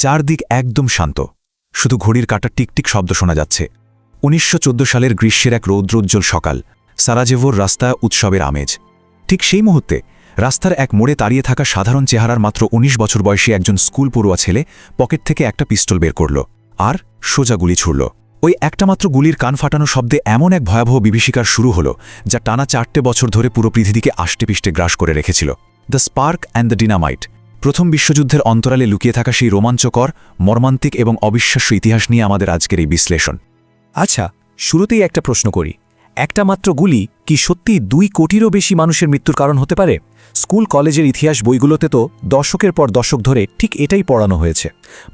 চারদিক একদম শান্ত, শুধু ঘড়ির কাঁটার টিকটিক শব্দ শোনা যাচ্ছে। ১৯১৪ সালের গ্রীষ্মের এক রৌদ্রোজ্জ্বল সকাল, সারাজেভোর রাস্তা উৎসবের আমেজ। ঠিক সেই মুহূর্তে রাস্তার এক মোড়ে দাঁড়িয়ে থাকা সাধারণ চেহারার মাত্র ১৯ বছর বয়সী একজন স্কুল পড়ুয়া ছেলে পকেট থেকে একটা পিস্তল বের করল আর সোজা গুলি ছুড়ল। ওই একটা মাত্র গুলির কান ফাটানো শব্দে এমন এক ভয়াবহ বিভীষিকার শুরু হলো যা টানা ৪টে বছর ধরে পুরো পৃথিবীকে আষ্টেপৃষ্টে গ্রাস করে রেখেছিল। The spark and the dynamite, প্রথম বিশ্বযুদ্ধের অন্তরালে লুকিয়ে থাকা সেই রোমাঞ্চকর, মর্মান্তিক এবং অবিশ্বাস্য ইতিহাস নিয়ে আমাদের আজকের এই বিশ্লেষণ। আচ্ছা, শুরুতেই একটা প্রশ্ন করি, একটা মাত্র গুলি কি সত্যি ২ কোটিরও বেশি মানুষের মৃত্যুর কারণ হতে পারে? স্কুল কলেজের ইতিহাস বইগুলোতে তো দশকের পর দশক ধরে ঠিক এটাই পড়ানো হয়েছে।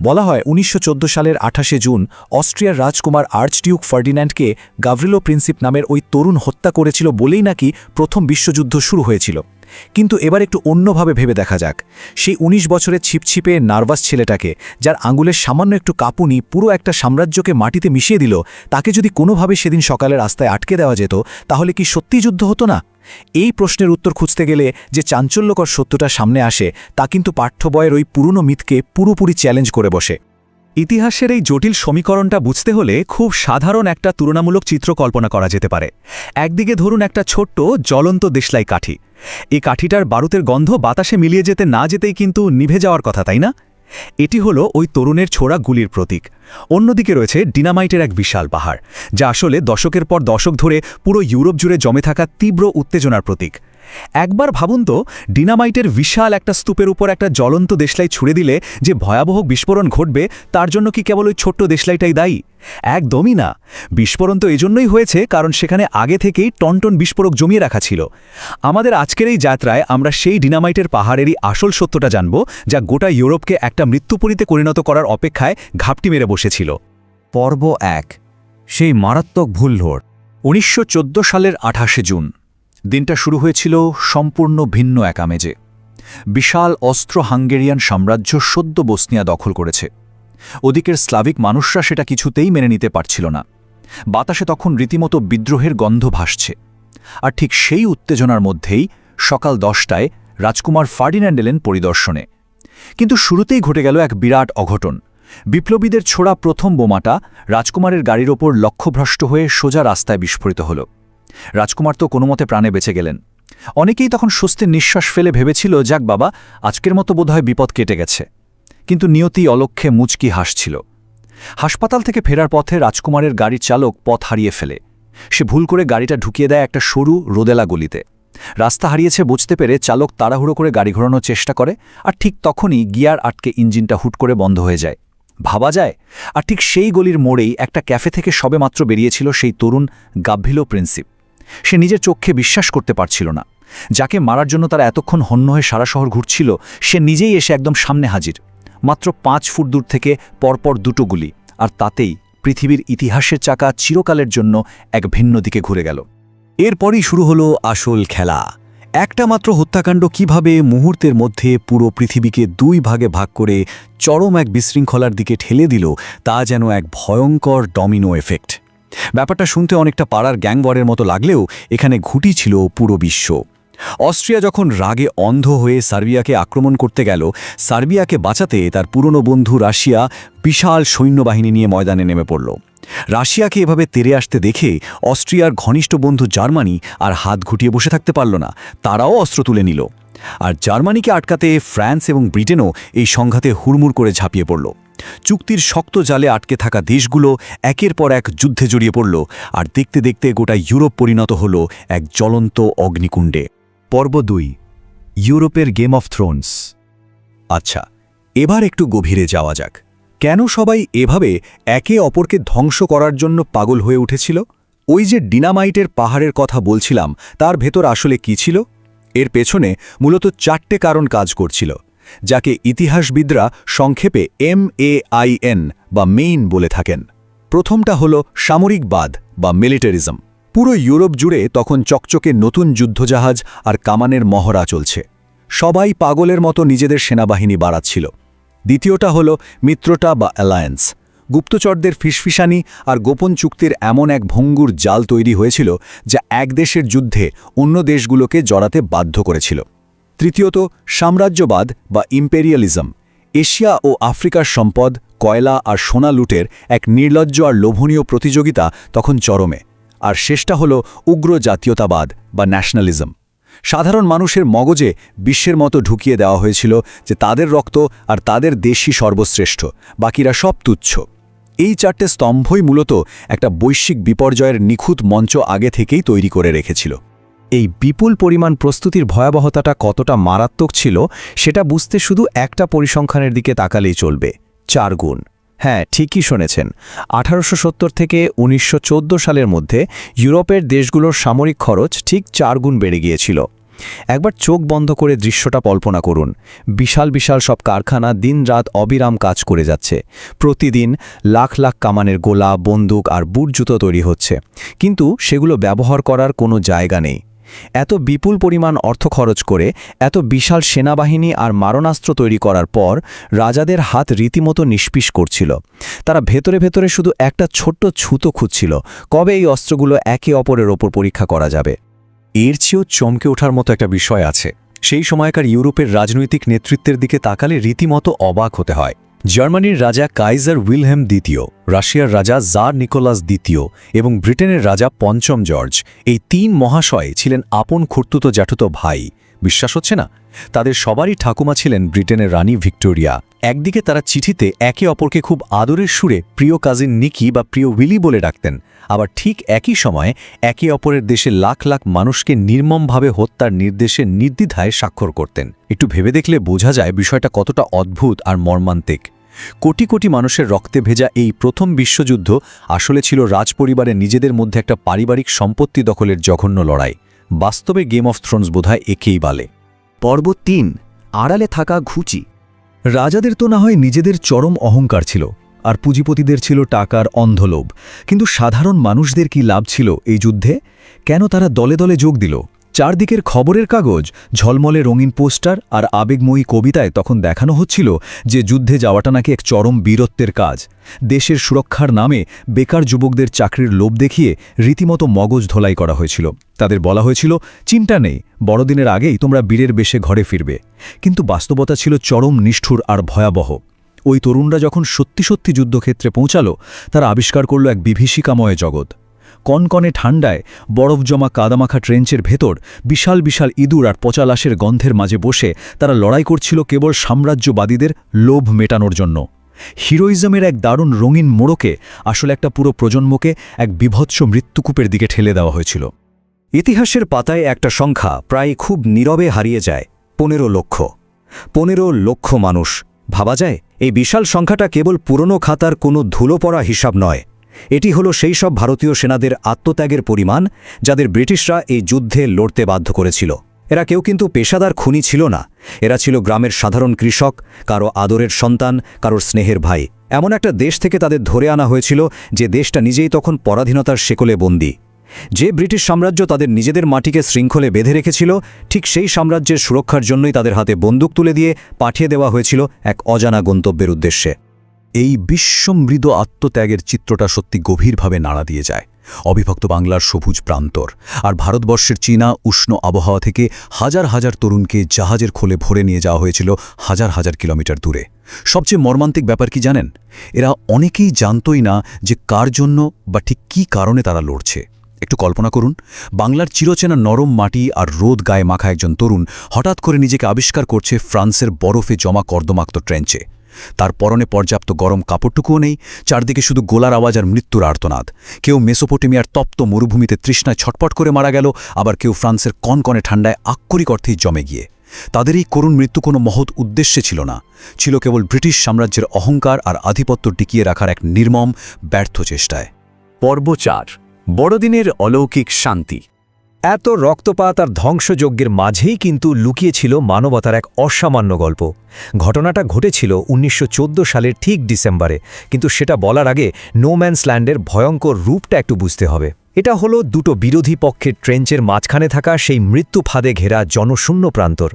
বলা হয় ১৯১৪ সালের ২৮শে জুন অস্ট্রিয়ার রাজকুমার আর্চডিউক ফার্ডিন্যান্ডকে গাভরিলো প্রিন্সিপ নামের ওই তরুণ হত্যা করেছিল বলেই নাকি প্রথম বিশ্বযুদ্ধ শুরু হয়েছিল। কিন্তু এবার একটু অন্যভাবে ভেবে দেখা যাক। সেই ১৯ বছরের ছিপছিপে নার্ভাস ছেলেটাকে, যার আঙুলের সামান্য একটু কাঁপুনি পুরো একটা সাম্রাজ্যকে মাটিতে মিশিয়ে দিল, তাকে যদি কোনোভাবে সেদিন সকালে রাস্তায় আটকে দেওয়া যেত, তাহলে কি সত্যিই যুদ্ধ হতো না? এই প্রশ্নের উত্তর খুঁজতে গেলে যে চাঞ্চল্যকর সত্যটা সামনে আসে, তা কিন্তু পাঠ্য বইয়ের ওই পুরনো মিথকে পুরোপুরি চ্যালেঞ্জ করে বসে। ইতিহাসের এই জটিল সমীকরণটা বুঝতে হলে খুব সাধারণ একটা তুলনামূলক চিত্র কল্পনা করা যেতে পারে। একদিকে ধরুন একটা ছোট্ট জ্বলন্ত দেশলাই কাঠি। এই কাঠিটার বারুদের গন্ধ বাতাসে মিলিয়ে যেতে না যেতেই কিন্তু নিভে যাওয়ার কথা, তাই না? এটি হলো ওই তরুণের ছোড়া গুলির প্রতীক। অন্যদিকে রয়েছে ডিনামাইটের এক বিশাল পাহাড়, যা আসলে দশকের পর দশক ধরে পুরো ইউরোপ জুড়ে জমে থাকা তীব্র উত্তেজনার প্রতীক। একবার ভাবুন তো, ডিনামাইটের বিশাল একটা স্তূপের উপর একটা জ্বলন্ত দেশলাই ছুড়ে দিলে যে ভয়াবহ বিস্ফোরণ ঘটবে, তার জন্য কি কেবল ওই ছোট্ট দেশলাইটাই দায়ী? একদমই না। বিস্ফোরণ তো এজন্যই হয়েছে কারণ সেখানে আগে থেকেই টনটন বিস্ফোরক জমিয়ে রাখা ছিল। আমাদের আজকের এই যাত্রায় আমরা সেই ডিনামাইটের পাহাড়েরই আসল সত্যটা জানব, যা গোটা ইউরোপকে একটা মৃত্যুপুরীতে পরিণত করার অপেক্ষায় ঘাপটি মেরে বসেছিল। পর্ব ১, সেই মারাত্মক ভুলভোর। ১৯১৪ সালের ২৮শে জুন দিনটা শুরু হয়েছিল সম্পূর্ণ ভিন্ন এক আমেজে। বিশাল অস্ত্র হাঙ্গেরিয়ান সাম্রাজ্য সদ্য বসনিয়া দখল করেছে। ওদিকের স্লাভিক মানুষরা সেটা কিছুতেই মেনে নিতে পারছিল না। বাতাসে তখন রীতিমতো বিদ্রোহের গন্ধ ভাসছে। আর ঠিক সেই উত্তেজনার মধ্যেই সকাল ১০টায় রাজকুমার ফার্ডিন্যান্ড এলেন পরিদর্শনে। কিন্তু শুরুতেই ঘটে গেল এক বিরাট অঘটন। বিপ্লবীদের ছোড়া প্রথম বোমাটা রাজকুমারের গাড়ির ওপর লক্ষ্যভ্রষ্ট হয়ে সোজা রাস্তায় বিস্ফোরিত হল। রাজকুমার তো কোনোমতে প্রাণে বেঁচে গেলেন। অনেকেই তখন স্বস্তির নিঃশ্বাস ফেলে ভেবেছিল, যাক বাবা, আজকের মতো বোধহয় বিপদ কেটে গেছে। কিন্তু নিয়তি অলক্ষ্যে মুচকি হাসছিল। হাসপাতাল থেকে ফেরার পথে রাজকুমারের গাড়ির চালক পথ হারিয়ে ফেলে। সে ভুল করে গাড়িটা ঢুকিয়ে দেয় একটা সরু রোদেলা গলিতে। রাস্তা হারিয়েছে বুঝতে পেরে চালক তাড়াহুড়ো করে গাড়ি ঘোরানোর চেষ্টা করে, আর ঠিক তখনই গিয়ার আটকে ইঞ্জিনটা হুট করে বন্ধ হয়ে যায়। ভাবা যায়? আর ঠিক সেই গলির মোড়েই একটা ক্যাফে থেকে সবেমাত্র বেরিয়েছিল সেই তরুণ গাভরিলো প্রিন্সিপ। সে নিজের চোখে বিশ্বাস করতে পারছিল না। যাকে মারার জন্য তারা এতক্ষণ হন্য হয়ে সারা শহর ঘুরছিল, সে নিজেই এসে একদম সামনে হাজির। মাত্র ৫ ফুট দূর থেকে পরপর দুটো গুলি, আর তাতেই পৃথিবীর ইতিহাসের চাকা চিরকালের জন্য এক ভিন্ন দিকে ঘুরে গেল। এরপরই শুরু হলো আসল খেলা। একটা মাত্র হত্যাকাণ্ড কিভাবে মুহূর্তের মধ্যে পুরো পৃথিবীকে ২ ভাগে ভাগ করে চরম এক বিশৃঙ্খলার দিকে ঠেলে দিল, তা যেন এক ভয়ঙ্কর ডমিনো এফেক্ট। ব্যাপারটা শুনতে অনেকটা পাড়ার গ্যাংওয়ারের মতো লাগলেও এখানে ঘুঁটি ছিল পুরো বিশ্ব। অস্ট্রিয়া যখন রাগে অন্ধ হয়ে সার্বিয়াকে আক্রমণ করতে গেল, সার্বিয়াকে বাঁচাতে তার পুরনো বন্ধু রাশিয়া বিশাল সৈন্যবাহিনী নিয়ে ময়দানে নেমে পড়ল। রাশিয়াকে এভাবে তেড়ে আসতে দেখে অস্ট্রিয়ার ঘনিষ্ঠ বন্ধু জার্মানি আর হাত ঘুটিয়ে বসে থাকতে পারল না। তারাও অস্ত্র তুলে নিল। আর জার্মানিকে আটকাতে ফ্রান্স এবং ব্রিটেনও এই সংঘাতে হুড়মুড় করে ঝাঁপিয়ে পড়ল। চুক্তির শক্ত জালে আটকে থাকা দেশগুলো একের পর এক যুদ্ধে জড়িয়ে পড়ল, আর দেখতে দেখতে গোটা ইউরোপ পরিণত হল এক জ্বলন্ত অগ্নিকুণ্ডে। পর্ব ২, ইউরোপের গেম অফ থ্রোনস। আচ্ছা, এবার একটু গভীরে যাওয়া যাক। কেন সবাই এভাবে একে অপরকে ধ্বংস করার জন্য পাগল হয়ে উঠেছিল? ওই যে ডিনামাইটের পাহাড়ের কথা বলছিলাম, তার ভেতর আসলে কি ছিল? এর পেছনে মূলত ৪টে কারণ কাজ করছিল, যাকে ইতিহাসবিদরা সংক্ষেপে MAIN বা মেইন বলে থাকেন। প্রথমটা হলো সামরিকবাদ বা মিলিটারিজম। পুরো ইউরোপ জুড়ে তখন চকচকে নতুন যুদ্ধজাহাজ আর কামানের মহড়া চলছে। সবাই পাগলের মতো নিজেদের সেনাবাহিনী বাড়াচ্ছিল। দ্বিতীয়টা হলো মিত্রতা বা অ্যালায়েন্স। গুপ্তচরদের ফিসফিসানি আর গোপন চুক্তির এমন এক ভঙ্গুর জাল তৈরি হয়েছিল, যা এক দেশের যুদ্ধে অন্য দেশগুলোকে জড়াতে বাধ্য করেছিল। তৃতীয়ত সাম্রাজ্যবাদ বা ইম্পেরিয়ালিজম। এশিয়া ও আফ্রিকার সম্পদ, কয়লা আর সোনা লুটের এক নির্লজ্জ আর লোভনীয় প্রতিযোগিতা তখন চরমে। আর শেষটা হল উগ্র জাতীয়তাবাদ বা ন্যাশনালিজম। সাধারণ মানুষের মগজে বিশ্বের মতো ঢুকিয়ে দেওয়া হয়েছিল যে তাদের রক্ত আর তাদের দেশই সর্বশ্রেষ্ঠ, বাকিরা সব তুচ্ছ। এই চারটে স্তম্ভই মূলত একটা বৈশ্বিক বিপর্যয়ের নিখুঁত মঞ্চ আগে থেকেই তৈরি করে রেখেছিল। এই বিপুল পরিমাণ প্রস্তুতির ভয়াবহতাটা কতটা মারাত্মক ছিল সেটা বুঝতে শুধু একটা পরিসংখ্যানের দিকে তাকালেই চলবে, 4 গুণ। হ্যাঁ, ঠিকই শুনেছেন, 1870 থেকে 1914 সালের মধ্যে ইউরোপের দেশগুলোর সামরিক খরচ ঠিক 4 গুণ বেড়ে গিয়েছিল। একবার চোখ বন্ধ করে দৃশ্যটা কল্পনা করুন। বিশাল বিশাল সব কারখানা দিনরাত অবিরাম কাজ করে যাচ্ছে। প্রতিদিন লাখ লাখ কামানের গোলা, বন্দুক আর বুট জুতো তৈরি হচ্ছে, কিন্তু সেগুলো ব্যবহার করার কোনো জায়গা নেই। এত বিপুল পরিমাণ অর্থ খরচ করে এত বিশাল সেনাবাহিনী আর মারণাস্ত্র তৈরি করার পর রাজাদের হাত রীতিমতো নিষ্পিস করছিল। তারা ভেতরে ভেতরে শুধু একটা ছোট্ট ছুতো খুঁজছিল, কবে এই অস্ত্রগুলো একে অপরের ওপর পরীক্ষা করা যাবে। এর চেয়েও চমকে ওঠার মতো একটা বিষয় আছে। সেই সময়কার ইউরোপের রাজনৈতিক নেতৃত্বের দিকে তাকালে রীতিমতো অবাক হতে হয়। জার্মানির রাজা কাইজার উইলহেম দ্বিতীয়, রাশিয়ার রাজা জার নিকোলাস দ্বিতীয় এবং ব্রিটেনের রাজা পঞ্চম জর্জ, এই 3 মহাশয় ছিলেন আপন খুড়তুতো জ্যাঠুতো ভাই। বিশ্বাস হচ্ছে না? তাদের সবারই ঠাকুমা ছিলেন ব্রিটেনের রানী ভিক্টোরিয়া। একদিকে তারা চিঠিতে একে অপরকে খুব আদরের সুরে প্রিয় কাজিন নিকি বা প্রিয় উইলি বলে ডাকতেন, আবার ঠিক একই সময়ে একে অপরের দেশে লাখ লাখ মানুষকে নির্মমভাবে হত্যার নির্দেশে নির্দ্বিধায় স্বাক্ষর করতেন। একটু ভেবে দেখলে বোঝা যায় বিষয়টা কতটা অদ্ভুত আর মর্মান্তিক। কোটি কোটি মানুষের রক্তে ভেজা এই প্রথম বিশ্বযুদ্ধ আসলে ছিল রাজপরিবারের নিজেদের মধ্যে একটা পারিবারিক সম্পত্তি দখলের জঘন্য লড়াই। বাস্তবে গেম অফ থ্রোনস বোধহয় একেই বলে। পর্ব 3, আড়ালে থাকা ঘুচি। রাজাদের তো না হয় নিজেদের চরম অহংকার ছিল, আর পুঁজিপতিদের ছিল টাকার অন্ধলোভ, কিন্তু সাধারণ মানুষদের কি লাভ ছিল এই যুদ্ধে? কেন তারা দলে দলে যোগ দিল? চারদিকের খবরের কাগজ, ঝলমলে রঙিন পোস্টার আর আবেগময়ী কবিতায় তখন দেখানো হচ্ছিল যে যুদ্ধে যাওয়াটা নাকি এক চরম বীরত্বের কাজ। দেশের সুরক্ষার নামে বেকার যুবকদের চাকরির লোভ দেখিয়ে রীতিমতো মগজ ধোলাই করা হয়েছিল। তাদের বলা হয়েছিল, চিন্তা নেই, বড়দিনের আগেই তোমরা বীরের বেশে ঘরে ফিরবে। কিন্তু বাস্তবতা ছিল চরম নিষ্ঠুর আর ভয়াবহ। ওই তরুণরা যখন সত্যি সত্যি যুদ্ধক্ষেত্রে পৌঁছালো, তারা আবিষ্কার করল এক বিভীষিকাময় জগৎ। কনকনে ঠান্ডায় বরফ জমা কাদামাখা ট্রেঞ্চের ভেতর বিশাল বিশাল ইঁদুর আর পচা লাশের গন্ধের মাঝে বসে তারা লড়াই করছিল কেবল সাম্রাজ্যবাদীদের লোভ মেটানোর জন্য। হিরোইজমের এক দারুণ রঙিন মোড়কে আসলে একটা পুরো প্রজন্মকে এক বিভৎস মৃত্যুকূপের দিকে ঠেলে দেওয়া হয়েছিল। ইতিহাসের পাতায় একটা সংখ্যা প্রায় খুব নীরবে হারিয়ে যায়, 15 লক্ষ। 15 লক্ষ মানুষ। ভাবা যায়, এই বিশাল সংখ্যাটা কেবল পুরনো খাতার কোনো ধুলো পড়া হিসাব নয়। এটি হলো সেই সব ভারতীয় সেনাদের আত্মত্যাগের পরিমাণ যাদের ব্রিটিশরা এই যুদ্ধে লড়তে বাধ্য করেছিল। এরা কেউ কিন্তু পেশাদার খুনি ছিল না। এরা ছিল গ্রামের সাধারণ কৃষক, কারো আদরের সন্তান, কারোর স্নেহের ভাই। এমন একটা দেশ থেকে তাদের ধরে আনা হয়েছিল যে দেশটা নিজেই তখন পরাধীনতার শেকলে বন্দী। যে ব্রিটিশ সাম্রাজ্য তাদের নিজেদের মাটিকে শৃঙ্খলে বেঁধে রেখেছিল, ঠিক সেই সাম্রাজ্যের সুরক্ষার জন্যই তাদের হাতে বন্দুক তুলে দিয়ে পাঠিয়ে দেওয়া হয়েছিল এক অজানা গন্তব্যের উদ্দেশ্যে। এই বিশ্বমৃদ আত্মত্যাগের চিত্রটা সত্যি গভীরভাবে নাড়া দিয়ে যায়। অবিভক্ত বাংলার সবুজ প্রান্তর আর ভারতবর্ষের চীনা উষ্ণ আবহাওয়া থেকে হাজার হাজার তরুণকে জাহাজের খোলে ভরে নিয়ে যাওয়া হয়েছিল হাজার হাজার কিলোমিটার দূরে। সবচেয়ে মর্মান্তিক ব্যাপার কি জানেন? এরা অনেকেই জানতই না যে কার জন্য বা ঠিক কী কারণে তারা লড়ছে। একটু কল্পনা করুন, বাংলার চিরচেনা নরম মাটি আর রোদ গায়ে মাখা একজন তরুণ হঠাৎ করে নিজেকে আবিষ্কার করছে ফ্রান্সের বরফে জমা কর্দমাক্ত ট্রেঞ্চে। তার পরনে পর্যাপ্ত গরম কাপড়টুকুও নেই, চারদিকে শুধু গোলার আওয়াজ আর মৃত্যুর আর্তনাদ। কেউ মেসোপটেমিয়ার তপ্ত মরুভূমিতে তৃষ্ণায় ছটপট করে মারা গেল, আবার কেউ ফ্রান্সের কনকনে ঠান্ডায় আক্ষরিক অর্থেই জমে গিয়ে। তাদের এই করুণ মৃত্যু কোনো মহৎ উদ্দেশ্যে ছিল না, ছিল কেবল ব্রিটিশ সাম্রাজ্যের অহংকার আর আধিপত্য টিকিয়ে রাখার এক নির্মম ব্যর্থ চেষ্টায়। পর্ব 4, বড়দিনের অলৌকিক শান্তি। এত রক্তপাত আর ধ্বংসযজ্ঞের মাঝেই কিন্তু লুকিয়েছিল মানবতার এক অসামান্য গল্প। ঘটনাটা ঘটেছিল 1914 সালের ঠিক ডিসেম্বরে, কিন্তু সেটা বলার আগে নো ম্যানস ল্যান্ডের ভয়ঙ্কর রূপটা একটু বুঝতে হবে। এটা হলো দুটো বিরোধী পক্ষের ট্রেঞ্চের মাঝখানে থাকা সেই মৃত্যু ফাঁদে ঘেরা জনশূন্য প্রান্তর।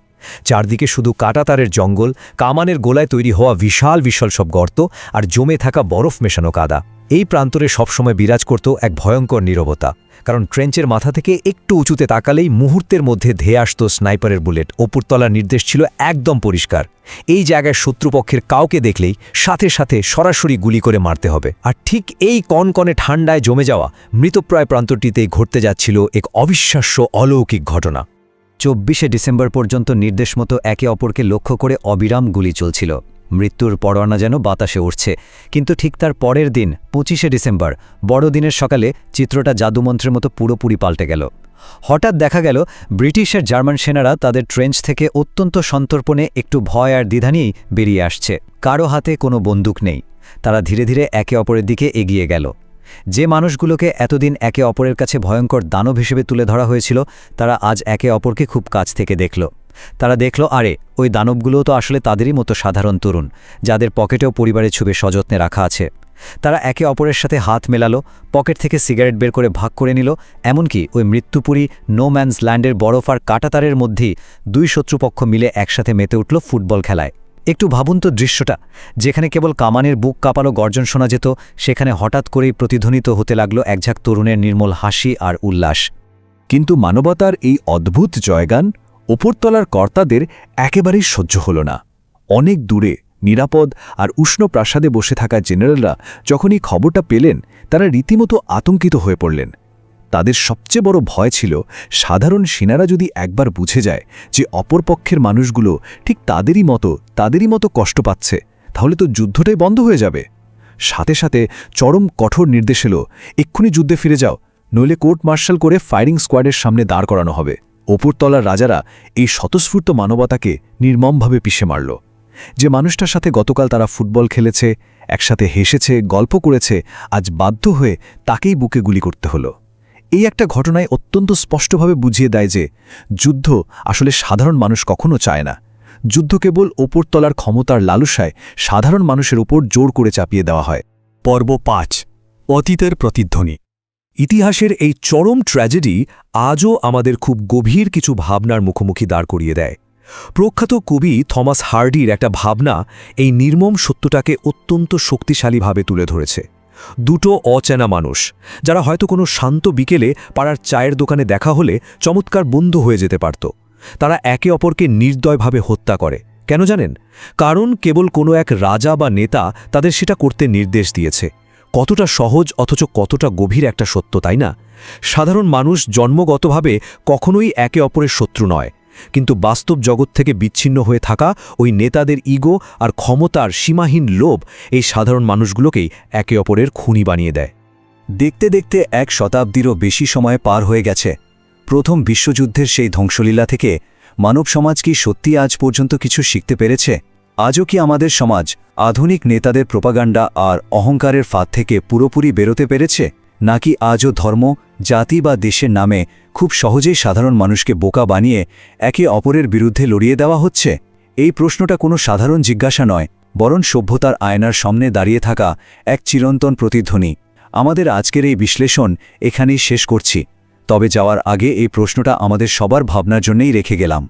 চারদিকে শুধু কাঁটাতারের জঙ্গল, কামানের গোলায় তৈরি হওয়া বিশাল বিশাল সব গর্ত আর জমে থাকা বরফ মেশানো কাদা। এই প্রান্তরে সবসময় বিরাজ করত এক ভয়ঙ্কর নীরবতা, কারণ ট্রেঞ্চের মাথা থেকে একটু উঁচুতে তাকালেই মুহূর্তের মধ্যে ধেয়ে আসত স্নাইপারের বুলেট। ওপরতলার নির্দেশ ছিল একদম পরিষ্কার, এই জায়গায় শত্রুপক্ষের কাউকে দেখলেই সাথে সাথে সরাসরি গুলি করে মারতে হবে। আর ঠিক এই কনকনে ঠান্ডায় জমে যাওয়া মৃতপ্রায় প্রান্তটিতেই ঘটতে যাচ্ছিল এক অবিশ্বাস্য অলৌকিক ঘটনা। 24শে ডিসেম্বর পর্যন্ত নির্দেশ মতো একে অপরকে লক্ষ্য করে অবিরাম গুলি চলছিল। মৃত্যুর পরোয়ানা যেন বাতাসে উঠছে। কিন্তু ঠিক তার পরের দিন 25শে ডিসেম্বর বড়দিনের সকালে চিত্রটা জাদুমন্ত্রের মতো পুরোপুরি পাল্টে গেল। হঠাৎ দেখা গেল ব্রিটিশ আর জার্মান সেনারা তাদের ট্রেঞ্চ থেকে অত্যন্ত সন্তর্পণে একটু ভয় আর দ্বিধা নিয়েই বেরিয়ে আসছে। কারো হাতে কোনো বন্দুক নেই। তারা ধীরে ধীরে একে অপরের দিকে এগিয়ে গেল। যে মানুষগুলোকে এতদিন একে অপরের কাছে ভয়ঙ্কর দানব হিসেবে তুলে ধরা হয়েছিল, তারা আজ একে অপরকে খুব কাছ থেকে দেখল। তারা দেখল, আরে ওই দানবগুলোও তো আসলে তাদেরই মতো সাধারণ তরুণ, যাদের পকেটেও পরিবারের ছবি সযত্নে রাখা আছে। তারা একে অপরের সাথে হাত মেলালো, পকেট থেকে সিগারেট বের করে ভাগ করে নিল। এমনকি ওই মৃত্যুপুরী নো ম্যানস ল্যান্ডের বরফ আর কাঁটাতারের মধ্যেই দুই শত্রুপক্ষ মিলে একসাথে মেতে উঠল ফুটবল খেলায়। একটু ভাবুন তো দৃশ্যটা, যেখানে কেবল কামানের বুক কাঁপালো গর্জন শোনা যেত, সেখানে হঠাৎ করেই প্রতিধ্বনিত হতে লাগল একঝাঁক তরুণের নির্মল হাসি আর উল্লাস। কিন্তু মানবতার এই অদ্ভুত জয়গান ওপরতলার কর্তাদের একেবারেই সহ্য হল না। অনেক দূরে নিরাপদ আর উষ্ণ প্রাসাদে বসে থাকা জেনারেলরা যখন এই খবরটা পেলেন, তারা রীতিমতো আতঙ্কিত হয়ে পড়লেন। তাদের সবচেয়ে বড় ভয় ছিল, সাধারণ সেনারা যদি একবার বুঝে যায় যে অপরপক্ষের মানুষগুলো ঠিক তাদেরই মতো কষ্ট পাচ্ছে, তাহলে তো যুদ্ধটাই বন্ধ হয়ে যাবে। সাথে সাথে চরম কঠোর নির্দেশ এলো, এক্ষুনি যুদ্ধে ফিরে যাও, নইলে কোর্ট মার্শাল করে ফায়ারিং স্কোয়াডের সামনে দাঁড় করানো হবে। ওপরতলার রাজারা এই স্বতঃস্ফূর্ত মানবতাকে নির্মমভাবে পিষে মারল। যে মানুষটার সাথে গতকাল তারা ফুটবল খেলেছে, একসাথে হেসেছে, গল্প করেছে, আজ বাধ্য হয়ে তাকেই বুকে গুলি করতে হলো। এই একটা ঘটনায় অত্যন্ত স্পষ্টভাবে বুঝিয়ে দেয় যে যুদ্ধ আসলে সাধারণ মানুষ কখনো চায় না। যুদ্ধ কেবল ওপরতলার ক্ষমতার লালসায় সাধারণ মানুষের উপর জোর করে চাপিয়ে দেওয়া হয়। পর্ব 5, অতীতের প্রতিধ্বনি। ইতিহাসের এই চরম ট্র্যাজেডি আজও আমাদের খুব গভীর কিছু ভাবনার মুখোমুখি দাঁড় করিয়ে দেয়। প্রখ্যাত কবি থমাস হার্ডির একটা ভাবনা এই নির্মম সত্যটাকে অত্যন্ত শক্তিশালীভাবে তুলে ধরেছে। দুটো অচেনা মানুষ, যারা হয়তো কোনো শান্ত বিকেলে পাড়ার চায়ের দোকানে দেখা হলে চমৎকার বন্ধু হয়ে যেতে পারত, তারা একে অপরকে নির্দয়ভাবে হত্যা করে। কেন জানেন? কারণ কেবল কোনো এক রাজা বা নেতা তাদের সেটা করতে নির্দেশ দিয়েছে। কতটা সহজ অথচ কতটা গভীর একটা সত্য, তাই না? সাধারণ মানুষ জন্মগতভাবে কখনোই একে অপরের শত্রু নয়, কিন্তু বাস্তব জগৎ থেকে বিচ্ছিন্ন হয়ে থাকা ওই নেতাদের ইগো আর ক্ষমতার সীমাহীন লোভ এই সাধারণ মানুষগুলোকেই একে অপরের খুনি বানিয়ে দেয়। দেখতে দেখতে 1 শতাব্দীরও বেশি সময় পার হয়ে গেছে। প্রথম বিশ্বযুদ্ধের সেই ধ্বংসলীলা থেকে মানব সমাজ কি সত্যি আজ পর্যন্ত কিছু শিখতে পেরেছে? আজও কি আমাদের সমাজ আধুনিক নেতাদের প্রোপাগান্ডা আর অহংকারের ফাঁদ থেকে পুরোপুরি বেরোতে পেরেছে, নাকি আজও ধর্ম, জাতি বা দেশের নামে খুব সহজেই সাধারণ মানুষকে বোকা বানিয়ে একে অপরের বিরুদ্ধে লড়িয়ে দেওয়া হচ্ছে? এই প্রশ্নটা কোনো সাধারণ জিজ্ঞাসা নয়, বরং সভ্যতার আয়নার সামনে দাঁড়িয়ে থাকা এক চিরন্তন প্রতিধ্বনি। আমাদের আজকের এই বিশ্লেষণ এখানেই শেষ করছি, তবে যাওয়ার আগে এই প্রশ্নটা আমাদের সবার ভাবনার জন্যই রেখে গেলাম।